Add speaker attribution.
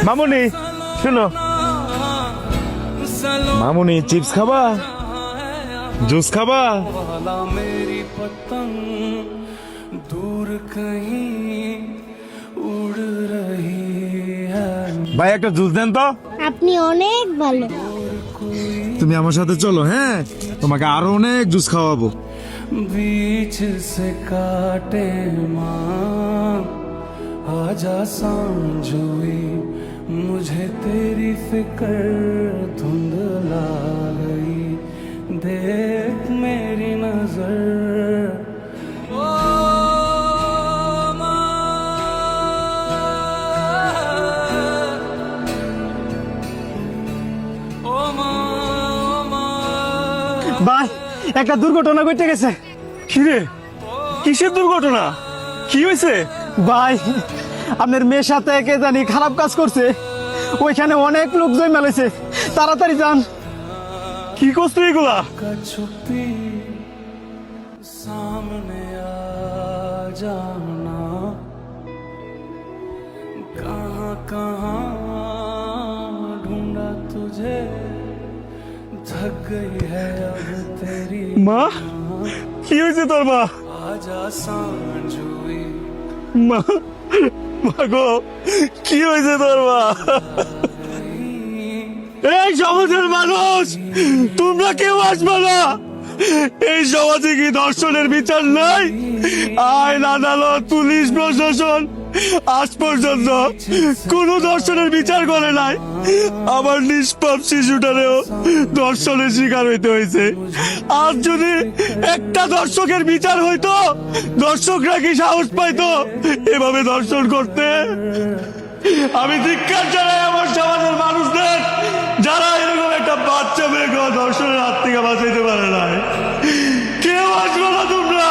Speaker 1: মামুনি শুনো, মামুনি চিপস খাবা, জুস খাবা?
Speaker 2: मेरी पतंग दूर कहीं उड़ रही है।
Speaker 1: ভাই একটা জুস দেন তো।
Speaker 3: আপনি অনেক ভালো।
Speaker 1: তুমি আমার সাথে চলো, হ্যাঁ তোমাকে আরো অনেক জুস খাওয়াবো।
Speaker 2: बीच से काटे माँ आजा सांझुई, मुझे तेरी फिक्र धुंधला गई, देख मेरी नजर ओ माँ। ओ माँ, ओ माँ।
Speaker 4: ভাই একটা দুর্ঘটনা ঘটে গেছে।
Speaker 1: কিরে, কিসের দুর্ঘটনা? কি হয়েছে?
Speaker 4: ভাই আপনার মেয়ের সাথে কে জানি খারাপ কাজ করছে, ওইখানে অনেক লোক জমা হয়েছে, তাড়াতাড়ি যান।
Speaker 1: কি করছো এগুলা?
Speaker 2: का छुपी सामने आ जाना, कहाँ कहाँ ढूंढा तुझे, थक गई है अब तेरी
Speaker 1: মা, কি হয়েছে তোর? মা,
Speaker 2: आजा सांझुई।
Speaker 1: মা, মা গো, কি হয়েছে তোর? মা, এই সমাজের মানুষ তোমরা কেউ আসবে না। এই সমাজে কি ধর্ষণের বিচার নাই? আইন আদালত পুলিশ প্রশাসন আজ পর্যন্ত কোন ধর্ষণের বিচার করে নাই। আমার নিষ্পাপ শিশুটারেও ধর্ষণের শিকার হইতে হয়েছে। আজ যদি একটা দর্শকের বিচার হইতো, দর্শকরা কি সাহস পাইতো এভাবে ধর্ষণ করতে? আমি ধিক্কার জানাই আমার সমাজের মানুষদের, যারা এরকম একটা বাচ্চা মেয়েকে ধর্ষণের হাত থেকে বাঁচাইতে পারে না। কেউ আসবে না তোমরা।